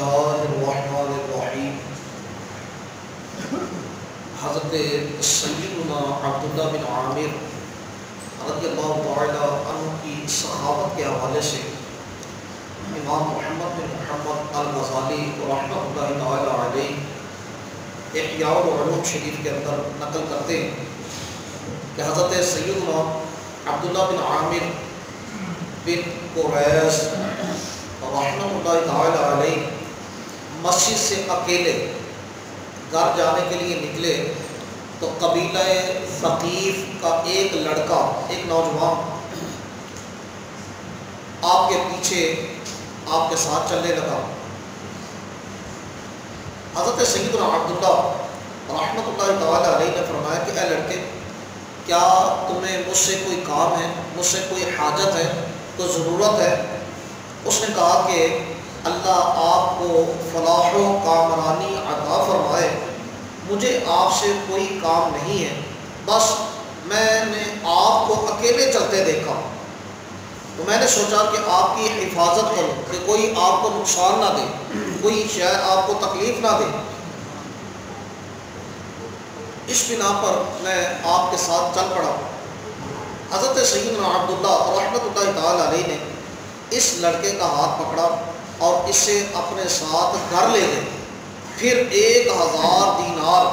اللہ الرحمن الرحیم۔ حضرت سیدنا عبداللہ بن عامر رضی اللہ تعالیٰ عنہ کی صحابت کے حوالے سے امام محمد بن محمد الغزالی رحمۃ اللہ تعالیٰ علیہ احیاء العلوم شریف کے اندر نقل کرتے ہیں کہ حضرت سیدنا عبداللہ بن عامر بن قریظ رحمۃ اللہ تعالیٰ علیہ مسجد سے اکیلے گھر جانے کے لیے نکلے تو قبیلہ ثقیف کا ایک لڑکا، ایک نوجوان آپ کے پیچھے آپ کے ساتھ چلنے لگا۔ حضرت سیدنا عبداللہ رحمۃ اللہ تعالیٰ علیہ نے فرمایا کہ اے لڑکے، کیا تمہیں مجھ سے کوئی کام ہے، مجھ سے کوئی حاجت ہے، کوئی ضرورت ہے؟ اس نے کہا کہ اللہ آپ کو فلاح و کامرانی عطا فرمائے، مجھے آپ سے کوئی کام نہیں ہے، بس میں نے آپ کو اکیلے چلتے دیکھا تو میں نے سوچا کہ آپ کی حفاظت کروں کہ کوئی آپ کو نقصان نہ دے، کوئی شے آپ کو تکلیف نہ دے، اس بنا پر میں آپ کے ساتھ چل پڑا۔ حضرت سیدنا عبداللہ رحمۃ اللہ تعالیٰ علیہ نے اس لڑکے کا ہاتھ پکڑا اور اسے اپنے ساتھ گھر لے گئے، پھر 1000 دینار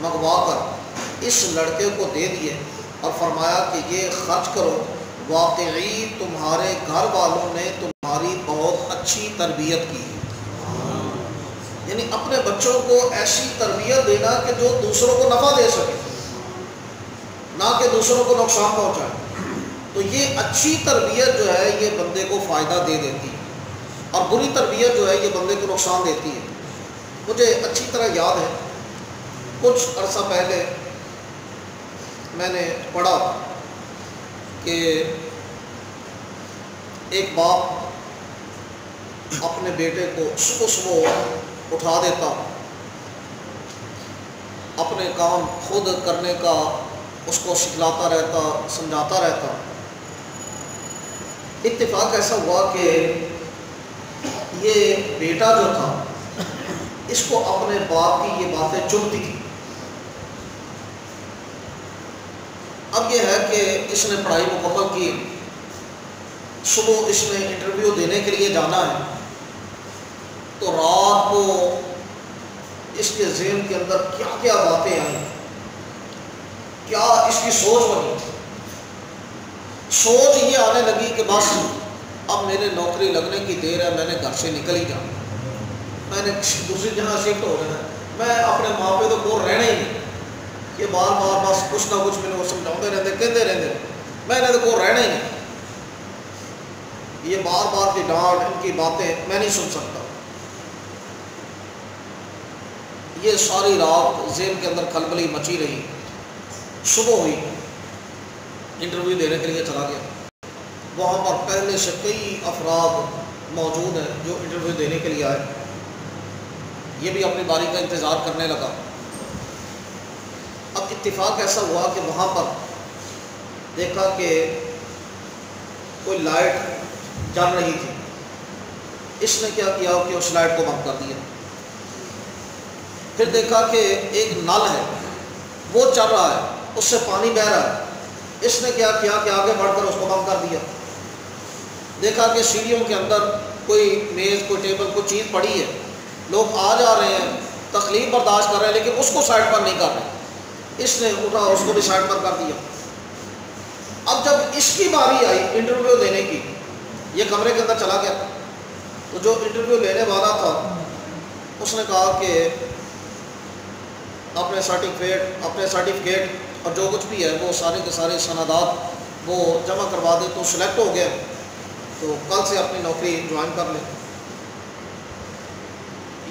منگوا کر اس لڑکے کو دے دیے اور فرمایا کہ یہ خرچ کرو، واقعی تمہارے گھر والوں نے تمہاری بہت اچھی تربیت کی۔ یعنی اپنے بچوں کو ایسی تربیت دینا کہ جو دوسروں کو نفع دے سکے، نہ کہ دوسروں کو نقصان پہنچائے۔ تو یہ اچھی تربیت جو ہے یہ بندے کو فائدہ دے دیتی ہے، اور بری تربیت جو ہے یہ بندے کو نقصان دیتی ہے۔ مجھے اچھی طرح یاد ہے، کچھ عرصہ پہلے میں نے پڑھا کہ ایک باپ اپنے بیٹے کو صبح صبح اٹھا دیتا، اپنے کام خود کرنے کا اس کو سکھلاتا رہتا، سمجھاتا رہتا۔ اتفاق ایسا ہوا کہ یہ بیٹا جو تھا اس کو اپنے باپ کی یہ باتیں چبھتی تھی۔ اب یہ ہے کہ اس نے پڑھائی مکمل کی، صبح اس نے انٹرویو دینے کے لیے جانا ہے، تو رات کو اس کے ذہن کے اندر کیا کیا باتیں آئیں، کیا اس کی سوچ بنی۔ سوچ یہ آنے لگی کہ بس اب میرے نوکری لگنے کی دیر ہے، میں نے گھر سے نکل ہی جانا، میں نے دوسری جگہ شفٹ ہو جانا ہے، میں اپنے ماں پہ تو کو رہنا ہی نہیں۔ یہ بار بار بس کچھ نہ کچھ میں نے وہ سمجھاتے رہتے، کہتے رہتے، میں نے تو کو رہنا ہی نہیں، یہ بار بار کی ڈانٹ، ان کی باتیں میں نہیں سن سکتا۔ یہ ساری رات ذہن کے اندر کھلبلی مچی رہی۔ صبح ہوئی، انٹرویو دینے کے لیے چلا گیا، وہاں پر پہلے سے کئی افراد موجود ہیں جو انٹرویو دینے کے لیے آئے۔ یہ بھی اپنی باری کا انتظار کرنے لگا۔ اب اتفاق ایسا ہوا کہ وہاں پر دیکھا کہ کوئی لائٹ جل رہی تھی، اس نے کیا کیا کہ اس لائٹ کو بند کر دیا۔ پھر دیکھا کہ ایک نل ہے وہ چل رہا ہے، اس سے پانی بہہ رہا ہے، اس نے کیا کیا کہ آگے بڑھ کر اس کو بند کر دیا۔ دیکھا کہ سیڑھیوں کے اندر کوئی میز، کوئی ٹیبل، کوئی چیز پڑی ہے، لوگ آ جا رہے ہیں، تکلیف برداشت کر رہے ہیں، لیکن اس کو سائڈ پر نہیں کر رہے۔ اس نے اٹھا، اس کو بھی سائڈ پر کر دیا۔ اب جب اس کی باری آئی انٹرویو دینے کی، یہ کمرے کے اندر چلا گیا، تو جو انٹرویو لینے والا تھا اس نے کہا کہ اپنے سرٹیفکیٹ اور جو کچھ بھی ہے وہ سارے کے سارے سندات وہ جمع کروا دے، تو سلیکٹ ہو گیا تو کل سے اپنی نوکری جوائن کر لے۔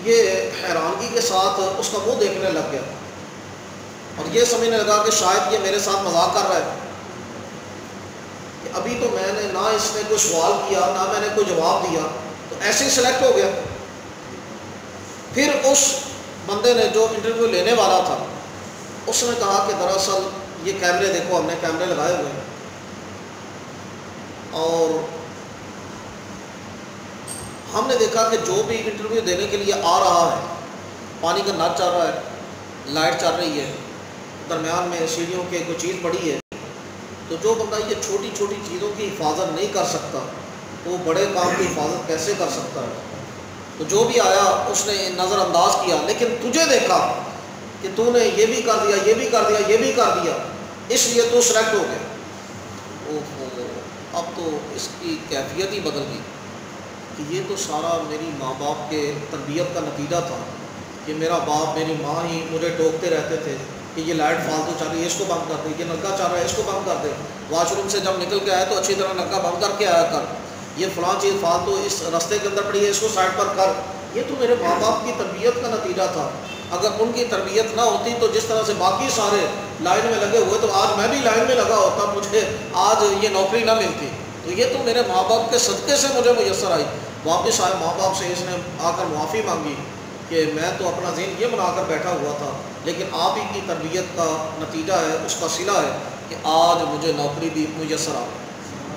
یہ حیرانگی کے ساتھ اس کا منہ دیکھنے لگ گیا اور یہ سمجھنے لگا کہ شاید یہ میرے ساتھ مذاق کر رہا ہے، کہ ابھی تو میں نے نہ اس نے کوئی سوال کیا، نہ میں نے کوئی جواب دیا، تو ایسے ہی سلیکٹ ہو گیا۔ پھر اس بندے نے جو انٹرویو لینے والا تھا اس نے کہا کہ دراصل یہ کیمرے دیکھو، ہم نے کیمرے لگائے ہوئے ہیں اور ہم نے دیکھا کہ جو بھی انٹرویو دینے کے لیے آ رہا ہے، پانی کا نل چل رہا ہے، لائٹ چل رہی ہے، درمیان میں سیڑھیوں کے کوئی چیز پڑی ہے، تو جو بندہ یہ چھوٹی چھوٹی چیزوں کی حفاظت نہیں کر سکتا تو وہ بڑے کام کی حفاظت کیسے کر سکتا ہے؟ تو جو بھی آیا اس نے نظر انداز کیا، لیکن تجھے دیکھا کہ تو نے یہ بھی کر دیا، یہ بھی کر دیا، یہ بھی کر دیا، اس لیے تو سلیکٹ ہو گیا۔ اوہو، اب تو اس کی کیفیت ہی بدل گئی کہ یہ تو سارا میری ماں باپ کے تربیت کا نتیجہ تھا کہ میرا باپ میری ماں ہی مجھے ٹوکتے رہتے تھے کہ یہ لائٹ فالتو چل رہی ہے، اس کو بند کر دے، یہ نلکا چل رہا ہے، اس کو بند کر دے، واش روم سے جب نکل کے آئے تو اچھی طرح نلکا بند کر کے آیا کر، یہ فلاں چیز فالتو اس رستے کے اندر پڑی ہے، اس کو سائڈ پر کر۔ یہ تو میرے ماں باپ کی تربیت کا نتیجہ تھا۔ اگر ان کی تربیت نہ ہوتی تو جس طرح سے باقی سارے لائن میں لگے ہوئے تو آج میں بھی لائن میں لگا ہوتا، مجھے آج یہ نوکری نہ ملتی۔ تو یہ تو میرے ماں باپ کے صدقے سے مجھے میسر آئی۔ واپس آئے ماں باپ سے اس نے آ کر معافی مانگی کہ میں تو اپنا ذہن یہ بنا کر بیٹھا ہوا تھا، لیکن آپ ہی کی تربیت کا نتیجہ ہے، اس کا صلہ ہے کہ آج مجھے نوکری بھی میسر آ۔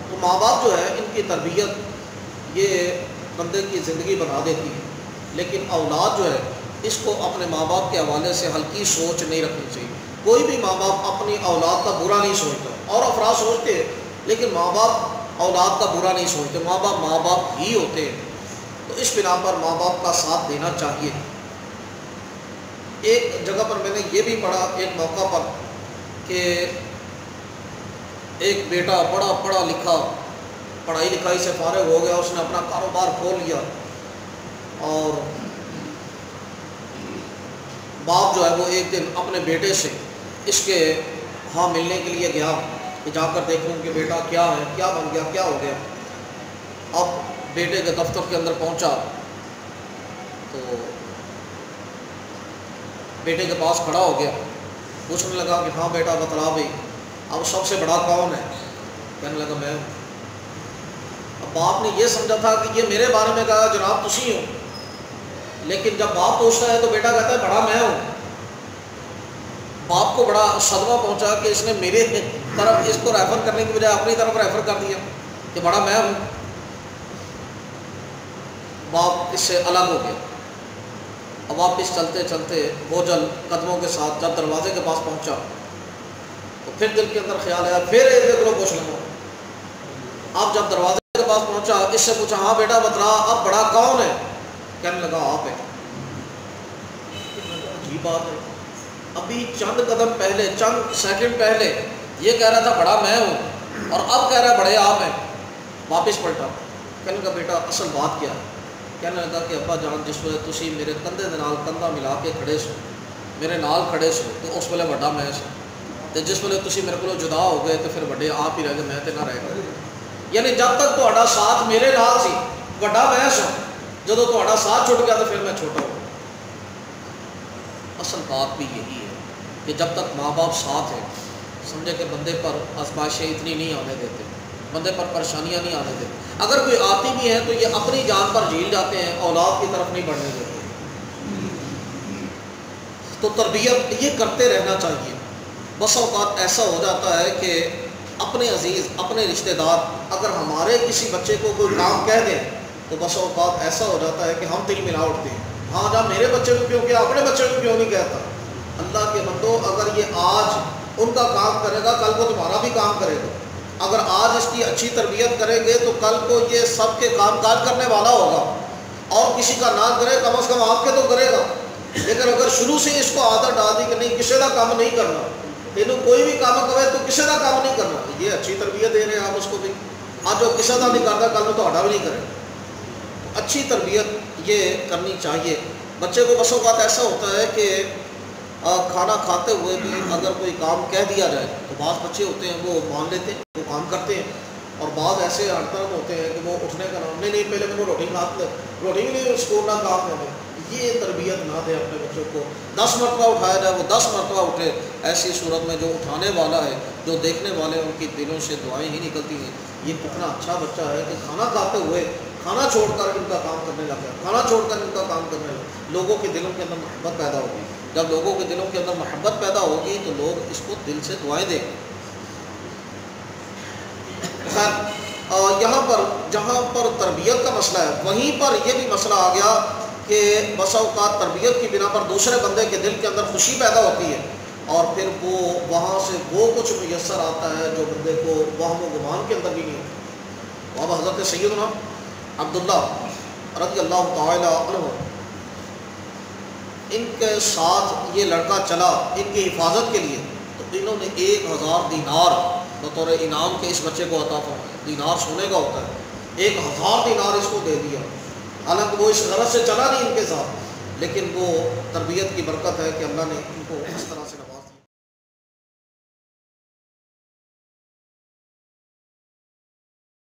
تو ماں باپ جو ہے ان کی تربیت یہ بندے کی زندگی بنا دیتی ہے، لیکن اولاد جو ہے اس کو اپنے ماں باپ کے حوالے سے ہلکی سوچ نہیں رکھنی چاہیے۔ کوئی بھی ماں باپ اپنی اولاد کا برا نہیں سوچتا، اور افراد سوچتے ہیں لیکن ماں باپ اولاد کا برا نہیں سوچتے، ماں باپ ہی ہوتے ہیں۔ تو اس بنا پر ماں باپ کا ساتھ دینا چاہیے۔ ایک جگہ پر میں نے یہ بھی پڑھا ایک موقع پر کہ ایک بیٹا بڑا پڑھا لکھا، پڑھائی لکھائی سے فارغ ہو گیا، اس نے اپنا کاروبار کھول لیا، اور باپ جو ہے وہ ایک دن اپنے بیٹے سے اس کے ہاں ملنے کے لیے گیا کہ جا کر دیکھوں کہ بیٹا کیا ہے، کیا بن گیا، کیا ہو گیا۔ اب بیٹے کے دفتر کے اندر پہنچا تو بیٹے کے پاس کھڑا ہو گیا، پوچھنے لگا کہ ہاں بیٹا بتلا بھائی اب سب سے بڑا کون ہے؟ کہنے لگا میں ہوں۔ اب باپ نے یہ سمجھا تھا کہ یہ میرے بارے میں کہا جناب تسی ہو، لیکن جب باپ پوچھتا ہے تو بیٹا کہتا ہے بڑا میں ہوں۔ باپ کو بڑا صدمہ پہنچا کہ اس نے میرے طرف اس کو ریفر کرنے کی بجائے اپنی طرف ریفر کر دیا کہ بڑا میں ہوں۔ باپ اس سے الگ ہو گیا۔ اب واپس چلتے چلتے بوجھل قدموں کے ساتھ جب دروازے کے پاس پہنچا تو پھر دل کے اندر خیال آیا پھر ایک ایک لوگ پوچھ لوں۔ اب جب دروازے کے پاس پہنچا اس سے پوچھا ہاں بیٹا بتلا اب بڑا کون ہے؟ کہنے لگا آپ ہے۔ عجیب بات ہے، ابھی چند قدم پہلے، چند سیکنڈ پہلے یہ کہہ رہا تھا بڑا میں ہوں، اور اب کہہ رہا ہے بڑے آپ ہیں۔ واپس پلٹا، کہنے لگا بیٹا اصل بات کیا ہے؟ کہنے لگا کہ ابا جان جس ویلے تسی میرے کندھے دے نال کندھا ملا کے کھڑے سو، میرے نال کھڑے سو، تو اس ویلے بڑا میں سو، تو جس ویلے تسی میرے کو جدا ہو گئے تو پھر بڑے آپ ہی رہ گئے، میں تے نہ رہ گئے۔ یعنی جب تک تہاڈا ساتھ میرے نال سی بڑا میں سو، جدوں تہاڈا ساتھ چھٹ گیا تو پھر میں چھوٹا ہوں۔ اصل بات بھی یہی ہے کہ جب تک ماں باپ ساتھ ہیں سمجھے کہ بندے پر آزمائشیں اتنی نہیں آنے دیتے، بندے پر پریشانیاں نہیں آنے دیتے۔ اگر کوئی آتی بھی ہیں تو یہ اپنی جان پر جھیل جاتے ہیں، اولاد کی طرف نہیں بڑھنے دیتے۔ تو تربیت یہ کرتے رہنا چاہیے۔ بس اوقات ایسا ہو جاتا ہے کہ اپنے عزیز، اپنے رشتہ دار اگر ہمارے کسی بچے کو کوئی کام کہہ دیں تو بس اوقات ایسا ہو جاتا ہے کہ ہم دل ملا اٹھتے ہیں، ہاں جب میرے بچے کو کیوں کیا اپنے بچے کو کیوں نہیں کہتا؟ اللہ کے بندو، اگر یہ آج ان کا کام کرے گا کل کو تمہارا بھی کام کرے گا۔ اگر آج اس کی اچھی تربیت کریں گے تو کل کو یہ سب کے کام کاج کرنے والا ہوگا، اور کسی کا نہ کرے کم از کم آپ کے تو کرے گا۔ لیکن اگر شروع سے اس کو عادت ڈال دی کہ نہیں کسی کا کام نہیں کرنا، تینوں کوئی بھی کام کرے تو کسی کا کام نہیں کرنا، یہ اچھی تربیت دے رہے ہیں آپ اس کو بھی۔ آج جو کسی کا نہیں کرتا کل تو بھی نہیں کرے۔ اچھی تربیت یہ کرنی چاہیے۔ بچے کو بس اوقات ایسا ہوتا ہے کہ کھانا کھاتے ہوئے بھی اگر کوئی کام کہہ دیا جائے تو بعض بچے ہوتے ہیں وہ مان لیتے ہیں، وہ کام کرتے ہیں، اور بعض ایسے ہڑترم ہوتے ہیں کہ وہ اٹھنے کا نام نہیں پہلے میں روٹی کھا لے، روٹی بھی نہیں اسکول نہ کام کرے۔ یہ تربیت نہ دے اپنے بچوں کو۔ 10 مرتبہ اٹھایا جائے وہ 10 مرتبہ اٹھے، ایسی صورت میں جو اٹھانے والا ہے، جو دیکھنے والے ان کی دلوں سے دعائیں ہی نکلتی ہیں۔ یہ کتنا اچھا بچہ ہے کہ کھانا کھاتے ہوئے کھانا چھوڑ کر ان کا کام کرنے لگا، کھانا چھوڑ کر ان کا کام کرنے لگا۔ لوگوں کے دلوں کے اندر محبت پیدا ہوگی، جب لوگوں کے دلوں کے اندر محبت پیدا ہوگی تو لوگ اس کو دل سے دعائیں دیں گے۔ خیر یہاں پر جہاں پر تربیت کا مسئلہ ہے وہیں پر یہ بھی مسئلہ آ گیا کہ بسا اوقات تربیت کی بنا پر دوسرے بندے کے دل کے اندر خوشی پیدا ہوتی ہے اور پھر وہ وہاں سے وہ کچھ میسر آتا ہے جو بندے کو وہم و گمان کے اندر بھی نہیں ہوتا۔ اب حضرت سیدنا عبداللہ رضی اللہ تعالی عنہ ان کے ساتھ یہ لڑکا چلا ان کی حفاظت کے لیے، تو انہوں نے 1000 دینار بطور انعام کے اس بچے کو عطا فرمایا۔ دینار سونے کا ہوتا ہے، 1000 دینار اس کو دے دیا۔ حالانکہ وہ اس غرض سے چلا نہیں ان کے ساتھ، لیکن وہ تربیت کی برکت ہے کہ اللہ نے ان کو اس طرح سے نوازا۔